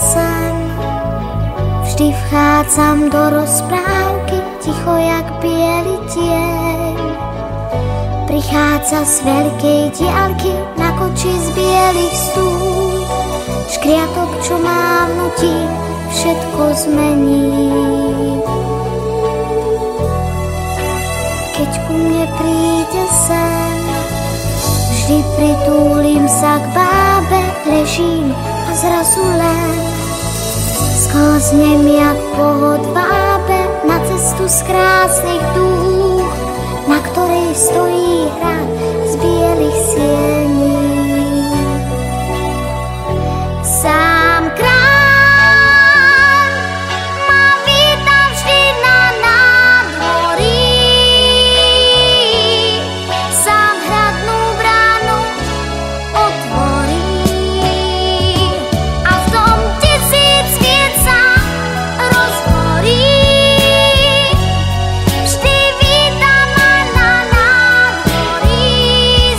sen. Vždy vchádzam do rozprávky, ticho jak biely tieň. Prichádza z veľkej diaľky na koči z bielých stúd. Škriatok, čo má vnúti, všetko zmení. Keď ku mne príde sen, vždy pritúlim sa k bábe, ležím a zrazu len sklznem jak po hodvábe na cestu z krásnych dúch, na ktorej stojí hrad z bielých siení. Sám kráľ ma víta vždy na nádvorí, sám hradnú bránu otvorí a v tom 1000 sviec sa rozhorí. Vždy víta ma na nádvorí,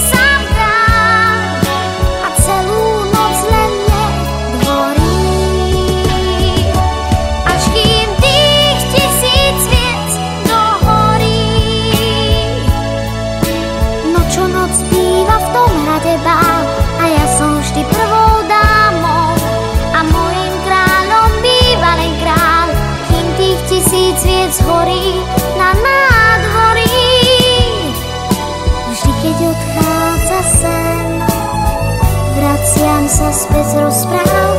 sám kráľ a celú noc len mne dvorí. Až kým tých 1000 sviec dohorí. No čo noc býva v tom hrade bál a ja som vždy prvou dámou a mojím kráľom býva len kráľ, kým tých 1000 sviec horí na nádvorí. Vždy keď odchádza sen, vraciam sa späť z rozpráv.